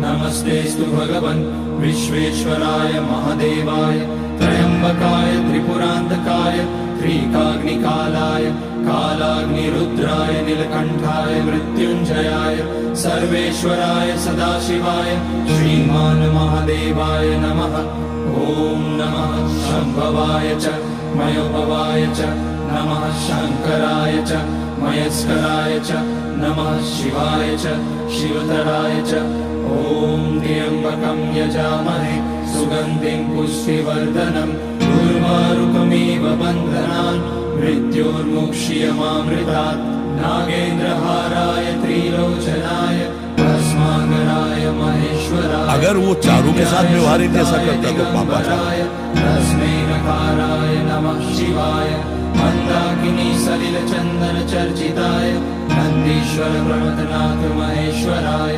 नमस्तेस्तु भगवन् विश्वेश्वराय महादेवाय त्र्यम्बकाय त्रिपुरान्तकाय त्रिकाग्निकालाय कालाग्निरुद्राय नीलकण्ठाय मृत्युञ्जयाय सर्वेश्वराय सदाशिवाय श्रीमान् महादेवाय नमः। ॐ नमः शम्भवाय च मयोभवाय च नमः शङ्कराय च मयस्कराय च नमः शिवाय च शिवतराय च। ॐ त्र्यम्बकं यजामहे सुगन्धिं पुष्टिवर्धनम् उर्वारुकमिव बन्धनान् मृत्योर्मुक्ष्यमामृतात्। नागेन्द्रहाराय त्रिलोचनाय भस्मांगराय महेश्वराय अगर वो चारों के साथ व्यवहारिक जैसा करता तो पापा तस्मै नकाराय नमः शिवाय मंदाकिनी सलिल चंदन चर्चिताय नंदीश्वर प्रमथनाथ महेश्वराय